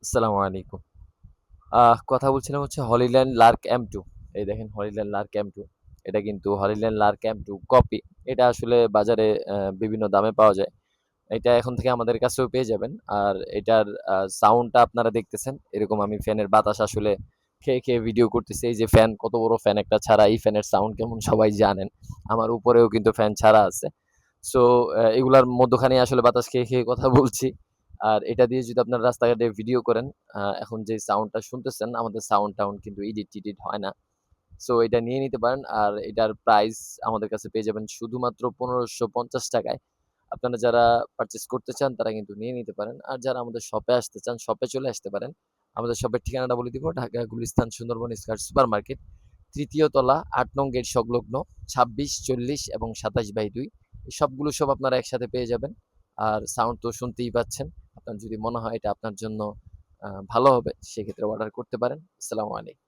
আসসালামু আলাইকুম। কথা বলছিলাম হচ্ছে হলিল্যান্ড লার্ক M2। এই দেখেন হলিল্যান্ড লার্ক M2। এটা কিন্তু হলিল্যান্ড লার্ক M2 কপি। এটা আসলে বাজারে বিভিন্ন দামে পাওয়া যায়। এটা এখন থেকে আমাদের কাছেও পেয়ে যাবেন। আর এটার সাউন্ডটা আপনারা দেখতেছেন। এরকম আমি ফ্যানের বাতাস আসলে খেয়ে ভিডিও করতেছি। এই যে ফ্যান কত বড় ফ্যান একটা ছাড়া এই ফ্যানের সাউন্ড কেমন সবাই জানেন। আমার উপরেও কিন্তু ফ্যান ছাড়া আছে। সো এগুলার মধ্যখানে আসলে বাতাস খেয়ে কথা বলছি। আর এটা দিয়ে যদি আপনারা রাস্তাঘাটে ভিডিও করেন, এখন যে সাউন্ডটা শুনতেছেন আমাদের সাউন্ড-টাউন্ড কিন্তু এডিট-টেডিট হয় না। সো এটা নিয়ে নিতে পারেন। আর এটার প্রাইস আমাদের কাছে পেয়ে যাবেন শুধুমাত্র ৳১৫৫০ য়। আপনারা যারা পারচেজ করতে চান তারা কিন্তু নিয়ে নিতে পারেন। আর যারা আমাদের শপে আসতে চান, শপে চলে আসতে পারেন। আমাদের শপের ঠিকানাটা বলে দিব। Dhaka Gulistan Sundarban square super market, ৩য় তলা ৮ নং গেট সংলগ্ন ২৬, ৪০ এবং ২৭/২। এই সবগুলো শপ আপনারা একসাথে পেয়ে যাবেন। আর সাউন্ড তো শুনতেই পাচ্ছেন। আপনার যদি মনে হয় এটা আপনার জন্য ভালো হবে সেক্ষেত্রে অর্ডার করতে পারেন। আসসালামু আলাইকুম।